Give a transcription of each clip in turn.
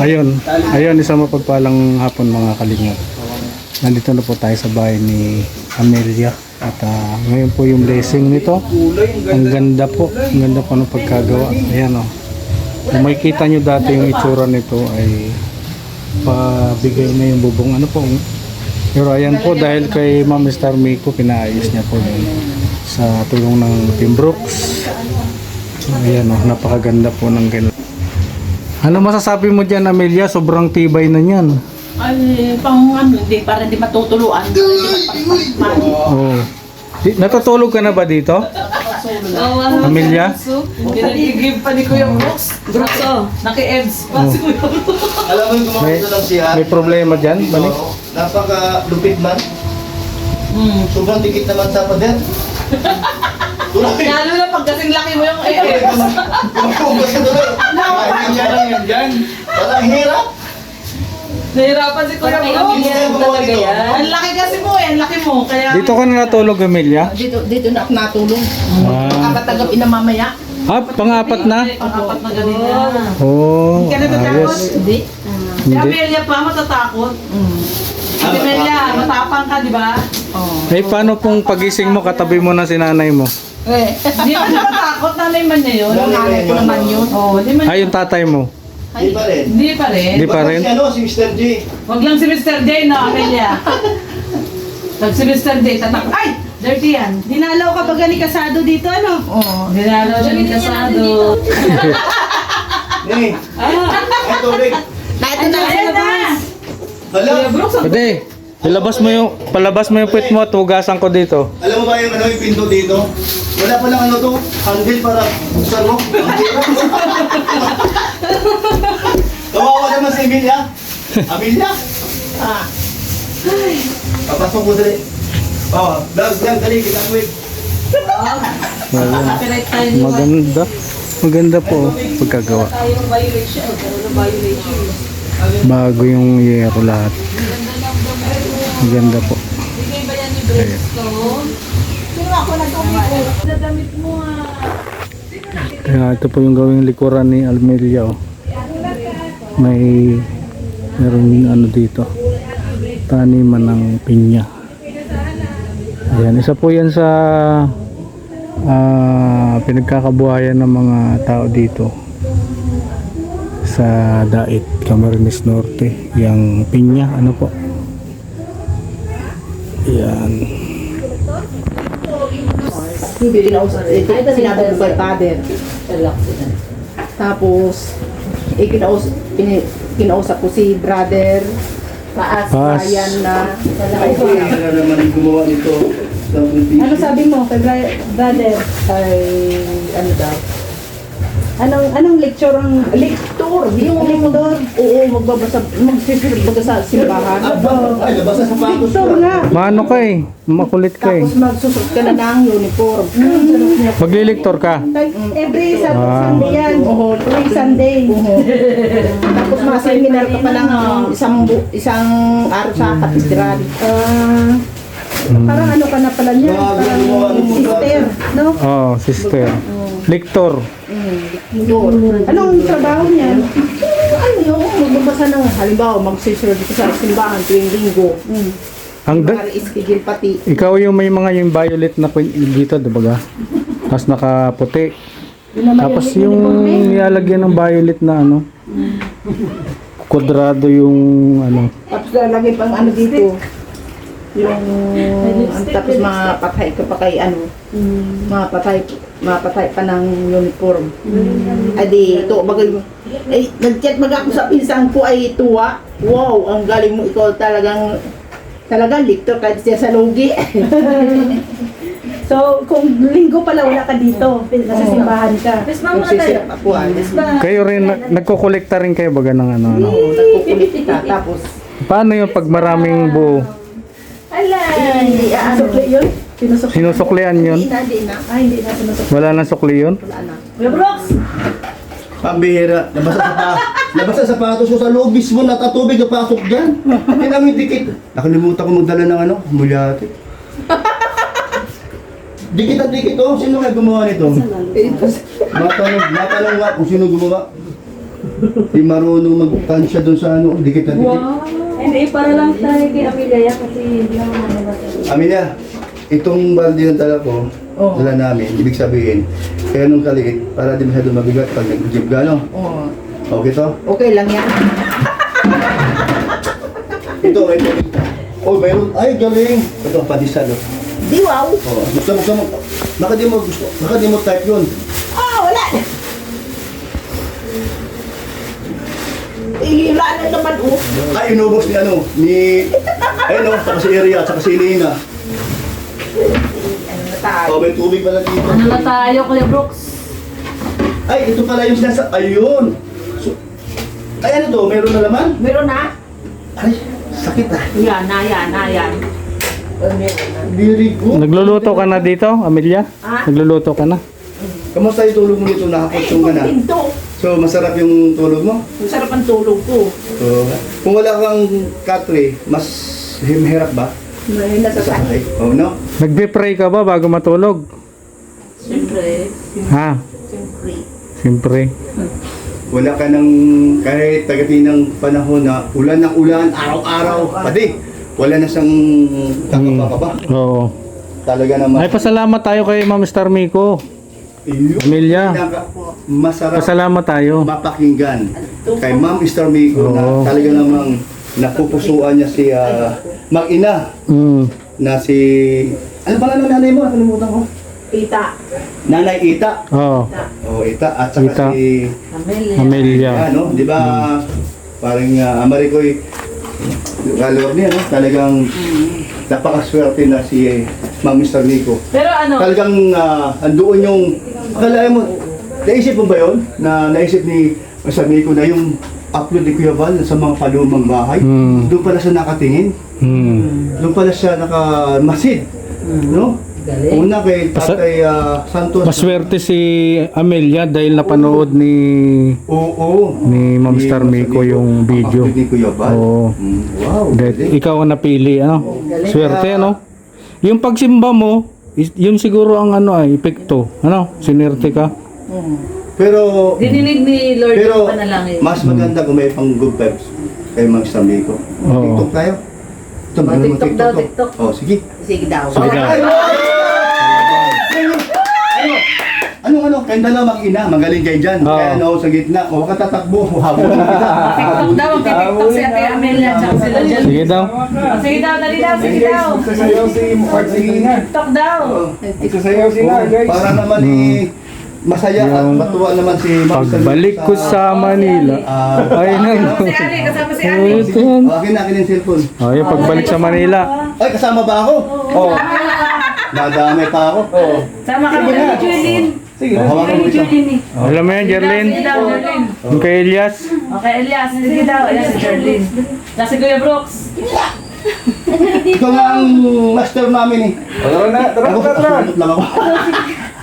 Ayun, ayun, isang mapagpalang hapon mga kalingap. Nandito na po tayo sa bahay ni Amelia. At ngayon po yung blessing nito. Ang ganda po ng pagkagawa. Ayan o. Kung makikita nyo dati yung itsura nito ay pabigay na yung bubong ano po. Pero ayan po dahil kay Ma'am Star Miko, pinaayos niya po yun sa tulong ng Team Brooks. Ayan o, napakaganda po ng ganun. Ano masasabi mo dyan, Amelia? Sobrang tibay na yan. Ay, pang ano, hindi, para hindi matutuluan. Oh. Natutulog ka na ba dito? Amelia? Pinag-give pa ni Kuya Brooks. Brooks, oh. Naki-EBS pa si Kuya Brooks. Alam mo yung gumawa lang siya. May problema dyan? Balik? Napaka-lupit man. Sobrang dikit naman sa pader. Lalo na pag kasing laki mo yung EBS. Kumakugas ka doon. Hindi niya lang yan dyan. Parang hirap. Nahirapan si Kuya Brooks. Talaga yan. Ang laki kasi mo, ang laki mo. Kaya Dito ka na natulog, Amelia? Dito na ako natulong. Ah. Kapatagap ina mamaya. Pang-apat na? pang-apat na ganito. Oh, Hindi ka natatakot? ayos. Hindi. Si Hindi. Amelia pa, matatakot. Si Amelia, matapang ka, di ba? Eh, paano pong pagising mo, katabi mo na si nanay mo? Hindi man siya matakot, nanay man niya yun. Nanay ko naman yun. Oo, hindi man. Ay, yung tatay mo. Hindi pa rin. Hindi pa rin. Hindi pa rin? Si ano, si Mr. G. Wag lang si Mr. J na, Amelia. Pag si Mr. J, tatak. Ay! Dirty yan. Dinalaw ka ba gani kasado dito, ano? Oo, dinalaw siya ng kasado. Ni. Ay, tubig. Ito na. Ayan na! Hala. Kuya Brooks, ang Pwede. Palabas mo yung puwit mo at hugasan ko dito. Alam mo ba yung ano yung pinto dito? Wala pa lang ano to, handle para buksan mo. Ang hirap. Kawawa naman si Emilia. Amelia? Papasok mo dali. Oh, dali, kita quick. copyright tayo ni Maganda. Maganda po pagkagawa. tayong violation. Violation. Bago yung yero lahat. Maganda po. Bigay ba yan ni Brooks to? Sino ako nag-umiko? Nadamit mo ah. Kaya ito po yung gawing likuran ni Amelia. Oh. Meron ano dito. Taniman ng pinya. Ayan, isa po yan sa pinagkakabuhayan ng mga tao dito sa Dait, Camarines Norte. Yang pinya, ano po? Yan. Hindi kinausap. Sinabi ko kay father. Tapos, kinausap ko si brother. Paas. Bayan na. Ay, kaya naman yung gumawa nito. Ano sabi mo kay brother? Ay, ano daw? Anong lecture ang... Lektor. Yung lektor. Oo, magsisirba sa simbahan. Ay, labas sa sapatos Lecture ko. nga. Maano ka eh? Makulit ka eh. Tapos magsusot ka na ng uniform. Magliliktor ka. Every Sunday yan. Oo, Every Sunday. Tapos mga seminar ka pa ng isang araw sa katedral. Parang ano ka na pala niya. Parang sister. No? Oh, sister. Liktor. Anong trabaho niya? Ano yung magbabasa ng halimbawa magsisunod ka sa simbahan tuwing linggo. Ang Para iskigil pati. ikaw yung may mga yung violet na dito, diba? Tapos nakaputi. Tapos yung nilalagyan ng violet na ano. Kwadrado yung ano. Tapos lalagay pang ano dito. Yung tapos mapatay ka pa kay ano. Mapatay pa ng uniform. Ay di, ito, bagay mo. Ay, nag-chat ako sa pinsan ko ay tuwa. Wow, ang galing mo ikaw talagang liktor kahit siya sa lugi. So, kung linggo pala wala ka dito, nasa simbahan ka. Magsisirap ako Kayo rin, nagkukolekta rin kayo baga ng ano. Oo, nagkukulit ka. Tapos, Paano yung pag maraming buo? hindi, Sukli yun? Sinusukli. Sinusuklian yun? hindi na. Hindi na sinusukli. Wala nang sukli yun? Wala na. Kuya Brooks! Pambihira. Labas sa sapatos ko sa loob mismo, natatubig na pasok dyan. Tinang yung dikit. Nakalimutan ko magdala ng ano, mulyate. Dikit at dikit oh. Sino kaya gumawa nito? Matanong nga kung sino gumawa. Di marunong magtansya doon sa ano, dikit na dikit. Hindi, para lang tayo kay Amelia yan kasi hindi naman naman. Amelia, itong balde ng dala ko, dala namin, ibig sabihin, kaya nung kaliit, para di masyado mabigat pag nag-jeep ka, no? Oo. Okay to? Okay lang yan. Ito. Oh, mayroon. Ay, galing. Ito, pandesal. Oh. Di wow. Oh, gusto mo. Baka di mo type yun. Wala. Wala na naman oh. Ay, inubos ni ayun oh, saka si Area, saka si Elena. Ano na tayo? Oh, may tubig pala dito. Ano na tayo, Kuya Brooks? Ay, ito pala yung sinasa. Ayun. So, ay, ano to? Meron na laman? Meron na? Ay, sakit ah. Yan, yan. Very good. Nagluluto ka na dito, Amelia? Ha? Nagluluto ka na? Kamusta yung tulog mo dito? Nakaputong ka na. Pinto. So, masarap yung tulog mo? Ang sarap ang tulog ko. So, kung wala kang katre, mas hirap ba? May nasasakit. Oh, no? Nagbe-pray ka ba bago matulog? Siyempre. Ha? Siyempre. Siyempre. Wala ka ng kahit tagatinang panahon na ulan ng ulan, araw-araw, pati. Wala na siyang kakapa ba? Oo. Talaga naman. Ay, pasalamat tayo kay Ma'am Star Miko. Iyo. Amelia. Masarap Pasalamat tayo. mapakinggan kay Ma'am Star Migo na Oo. talaga namang napupusuan niya si mag-ina Mm. na si ano pala ng nanay mo? Nakalimutan ko. Tita. Nanay Ita. Oo. Oh, Ita at saka Ita. si Amelia. ano, di ba? Parang Amarikoy kalor niya, no? Talagang napakaswerte na si Ma'am Mr. Nico. Pero ano, Talagang andoon yung akala mo, naisip mo ba yun? Na naisip ni Mr. Nico na yung upload ni Kuya Val sa mga palumang bahay, Hmm. doon pala siya nakatingin, doon pala siya nakamasid, no? Una kay Tatay Santos. Maswerte si Amelia dahil napanood ni Oo. Ma'am Star Miko yung video. Upload ni Kuya Val. Oo. Wow. Dahil galing. ikaw ang napili, ano? Swerte, ano? Yung pagsimba mo, yun siguro ang ano ay epekto. Ano? Sinerte ka. Pero dininig ni Lord pero yung panalangin. mas maganda kung may pang good vibes kay Ma'am Star Miko. Oo. TikTok tayo. Ito, Oh, maganda TikTok daw, to. TikTok. Oh, sige. Sige daw. Sige daw. Ano, kayong dalawang ina, magaling kayo dyan. Oo. Kaya ano, sa gitna, huwag ka tatakbo, habulin kita. TikTok daw, TikTok si Ate Amelia at sila dyan. Sige daw. Oh, sige daw, dali daw, sige daw. Sasayaw si Mukart Singina. TikTok daw. Sasayaw sila, guys. Para naman masaya at matuwa naman si Ma'am Star Miko Pagbalik ko sa Manila. Ay, nang. Si Ali, kasama si Ali. Ito yan. Akin na akin yung cellphone. Ay, pagbalik sa Manila. Ay, kasama ba ako? Oo. Nadami pa ako. Oo. Sama ka ni Julin. Sige. Hawakan mo Kay ito. Julin eh. Alam mo yan, Jerlyn? Sige daw, Jerlin. Yung kay Elias? Okay, Elias, sige daw. Ayan si Jerlin. Yan si Kuya Brooks. Ikaw nga ang master namin eh. Tara na, tara, Ako, tara. asungot lang ako.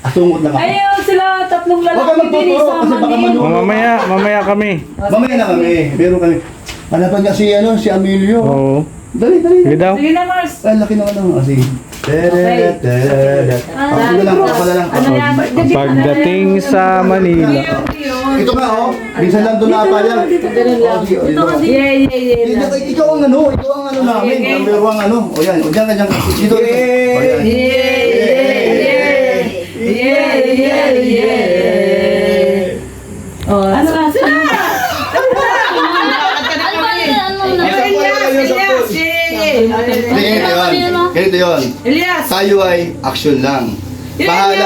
Asungot lang ako. Ayun sila, tatlong Huwag ka lalaki din magtuturo sa kasi baka Manil. O, mamaya kami. Mamaya na kami. Meron kami. Hanapan niya si Emilio. Oo. Dali. Sige daw. Sige na, Mars. Ay, laki ng ano. Sige. Ako lang. Ano yan? Pagdating sa Manila. Ito nga oh. Minsan lang doon napayag. Ganun lang. Dito kasi. Yeah. Ikaw ang ano namin. Okay. Number one ano. O yan. O dyan ka dyan. Dito. O yan. Oh, ano ka? Ganito yun. Elias! Tayo ay action lang. Bahala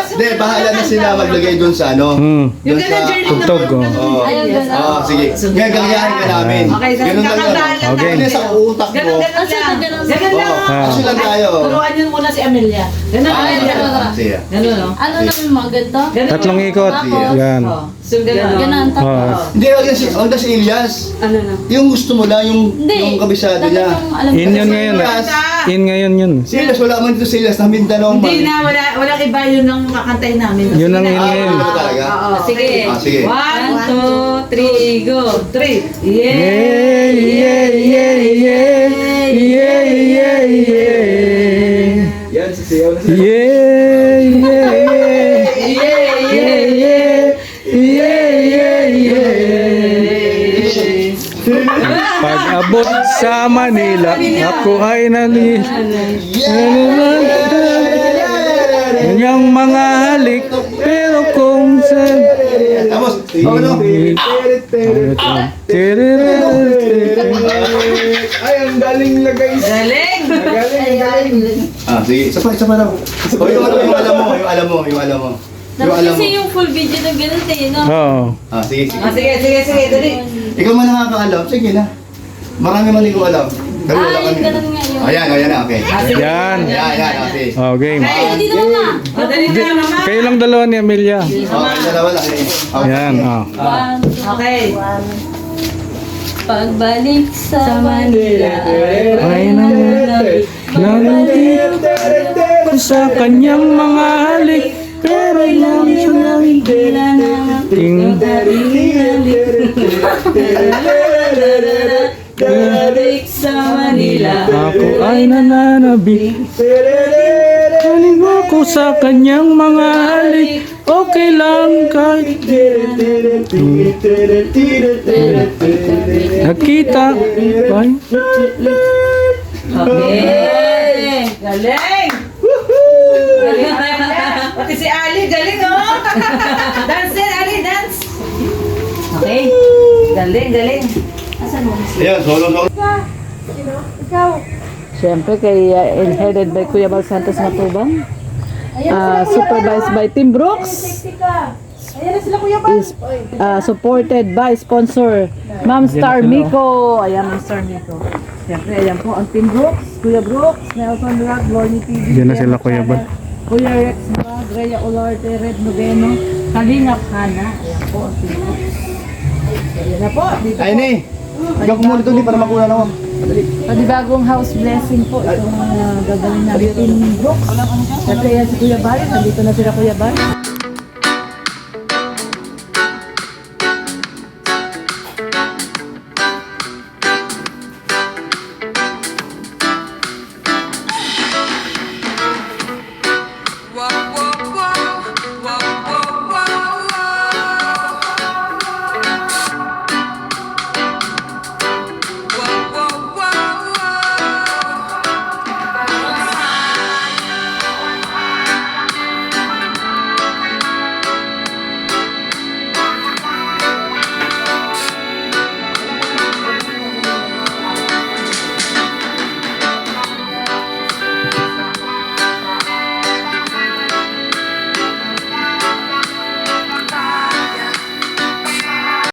na sila maglagay doon sa ano. Yung Doon ganun, sa Jerlyn, Tugtog, oh. Oo. Oo, sige. Gagayahin ka namin. Okay, Ganun lang kakantahan yan. lang Okay. Ganun sa utak Ganun mo. lang. Ganun lang. Ah. Action lang tayo. Turuan yun muna si Amelia. Ganun, Amelia. Sige. Ganun, no? Ano naman mga ganito? Ganun. Tatlong ikot. Yan. Oh, so ganun. Ganun. Oh. Hindi, wag na si Elias. Ano na? Yung gusto mo lang, yung Hindi. kabisado Dapat niya. yung alam In yun ngayon. In ngayon yun. Si Elias, wala man dito si Elias na Mindanao man. Hindi na, walang iba yun ang kakantayin namin. Yun ang in Ah, ngayon. wala talaga? Oo, sige. Ah, sige. 1, 2, 3, go. 3. Yeah, yeah, yeah, yeah. Yeah, yeah, yeah. Yan, sasayaw na sila. Yeah, yeah, yeah. Yeah, Yeah, yeah. Yeah, yeah, yeah. Pag-abot sa Manila, ako ay nalis. Kanyang mga halik, pero kung sa... Tapos, ano? Ay, ang galing na guys. Galing! Sige. Isa pa raw. O, yung alam mo. Yung alam mo. Kasi yung full video ng ganun eh, no? Oo. Sige. Sige, dali. Ikaw man nakakaalam. Sige na. Marami man hindi ko alam. Dali, wala Ah, yung kami. ganun nga yun. Ayan na, okay. Yan. Yan, okay. Oh, game. Ay, hindi naman na. Dali na, mama. Kayo lang dalawa ni Amelia. Okay, dalawa lang. Okay. Yan, oh. Okay. Pagbalik sa Manila. Ay nandito ko sa kanyang mga halik, pero lang siya nangting. Pagbalik sa Manila. Ako ay nananabik. Galing ako sa kanyang mga halik, okay lang kahit nakita. Ay, Okay. Galing! Galing! Pati si Ali, galing oh! Dance din, Ali, dance! Okay. Galing. Ayan, solo. Siyempre kay headed by Kuya Bal Santos Matubang. Supervised by Tim Brooks. Ayan na sila Kuya Bal. Is supported by sponsor Ma'am Star Miko. Ayan, Ma'am Star Miko. Siyempre, ayan po ang Tim Brooks, Kuya Brooks, Nelson Rock, Glory TV. Diyan na sila, Kuya Bal. Kuya Rex Mag, Rhea Olarte, Red Noveno, Kalingap Hana. Ayan po ang Tim Brooks. Ayan na po. Dito Ay, ni. Ikaw kumuli ito, para makuha na ako. Panibagong house blessing po itong gagawin natin Tim Brooks. Siyempre, yan si Kuya Bal. Nandito na sila Kuya Bal.